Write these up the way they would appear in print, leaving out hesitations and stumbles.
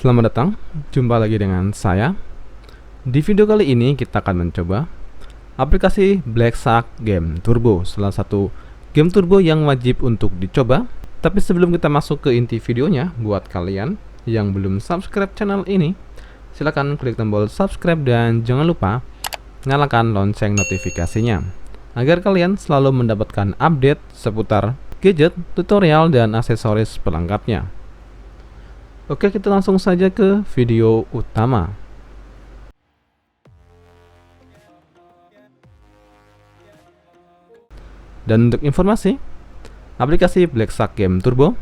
Selamat datang, jumpa lagi dengan saya. Di video kali ini kita akan mencoba aplikasi Black Shark Game Turbo, salah satu game turbo yang wajib untuk dicoba. Tapi sebelum kita masuk ke inti videonya, buat kalian yang belum subscribe channel ini, silahkan klik tombol subscribe dan jangan lupa nyalakan lonceng notifikasinya agar kalian selalu mendapatkan update seputar gadget, tutorial, dan aksesoris pelengkapnya. Oke, kita langsung saja ke video utama. Dan untuk informasi, aplikasi Black Shark Game Turbo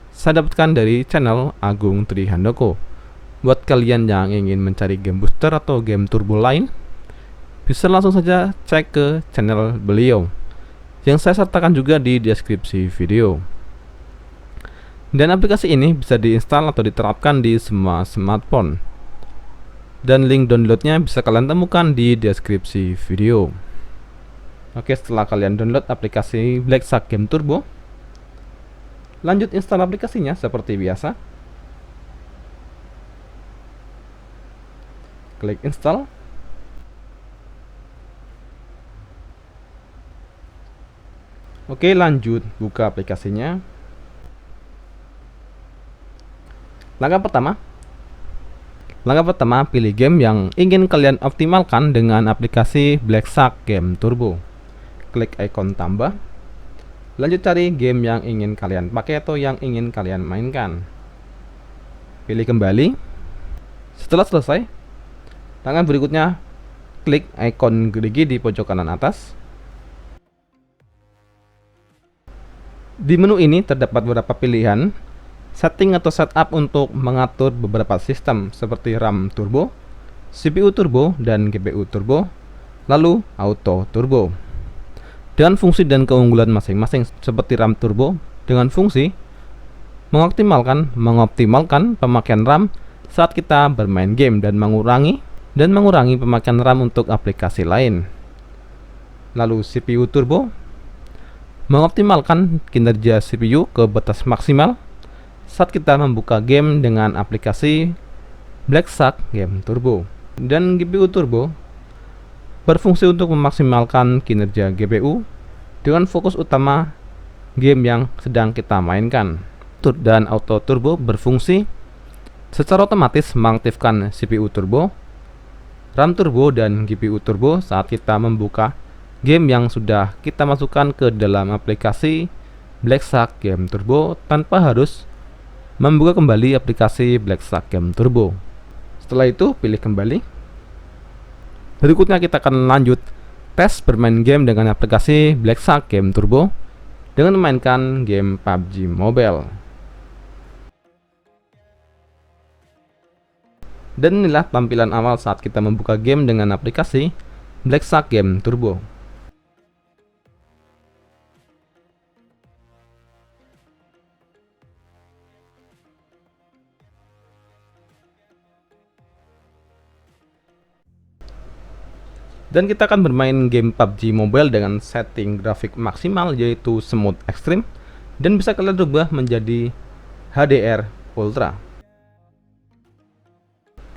saya dapatkan dari channel Agung Trihandoko. Buat kalian yang ingin mencari game booster atau game turbo lain, bisa langsung saja cek ke channel beliau yang saya sertakan juga di deskripsi video. Dan aplikasi ini bisa diinstal atau diterapkan di semua smartphone. Dan link downloadnya bisa kalian temukan di deskripsi video. Oke, setelah kalian download aplikasi Black Shark Game Turbo, lanjut install aplikasinya seperti biasa. Klik install. Oke, lanjut buka aplikasinya. Langkah pertama, pilih game yang ingin kalian optimalkan dengan aplikasi Black Shark Game Turbo. Klik ikon tambah. Lanjut cari game yang ingin kalian pakai atau yang ingin kalian mainkan. Pilih kembali. Setelah selesai, langkah berikutnya klik ikon gerigi di pojok kanan atas. Di menu ini terdapat beberapa pilihan setting atau setup untuk mengatur beberapa sistem seperti RAM turbo, CPU turbo, dan GPU turbo, lalu auto turbo. Dengan fungsi dan keunggulan masing-masing seperti RAM turbo dengan fungsi mengoptimalkan pemakaian RAM saat kita bermain game dan mengurangi pemakaian RAM untuk aplikasi lain. Lalu CPU turbo mengoptimalkan kinerja CPU ke batas maksimal saat kita membuka game dengan aplikasi Black Shark Game Turbo. Dan GPU turbo berfungsi untuk memaksimalkan kinerja GPU dengan fokus utama game yang sedang kita mainkan. Dan auto turbo berfungsi secara otomatis mengaktifkan CPU turbo, RAM turbo, dan GPU turbo saat kita membuka game yang sudah kita masukkan ke dalam aplikasi Black Shark Game Turbo tanpa harus membuka kembali aplikasi Black Shark Game Turbo. Setelah itu, pilih kembali. Berikutnya kita akan lanjut tes bermain game dengan aplikasi Black Shark Game Turbo dengan memainkan game PUBG Mobile. Dan inilah tampilan awal saat kita membuka game dengan aplikasi Black Shark Game Turbo. Dan kita akan bermain game PUBG Mobile dengan setting grafik maksimal yaitu Smooth Extreme, dan bisa kalian rubah menjadi HDR Ultra.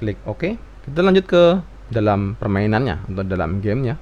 Klik OK. Kita lanjut ke dalam permainannya atau dalam gamenya.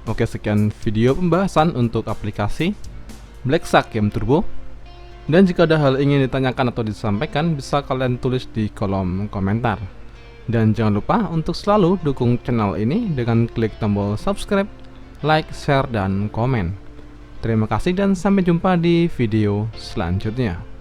Oke, sekian video pembahasan untuk aplikasi Blacksack Game Turbo. Dan jika ada hal ingin ditanyakan atau disampaikan, bisa kalian tulis di kolom komentar. Dan jangan lupa untuk selalu dukung channel ini dengan klik tombol subscribe, like, share, dan komen. Terima kasih dan sampai jumpa di video selanjutnya.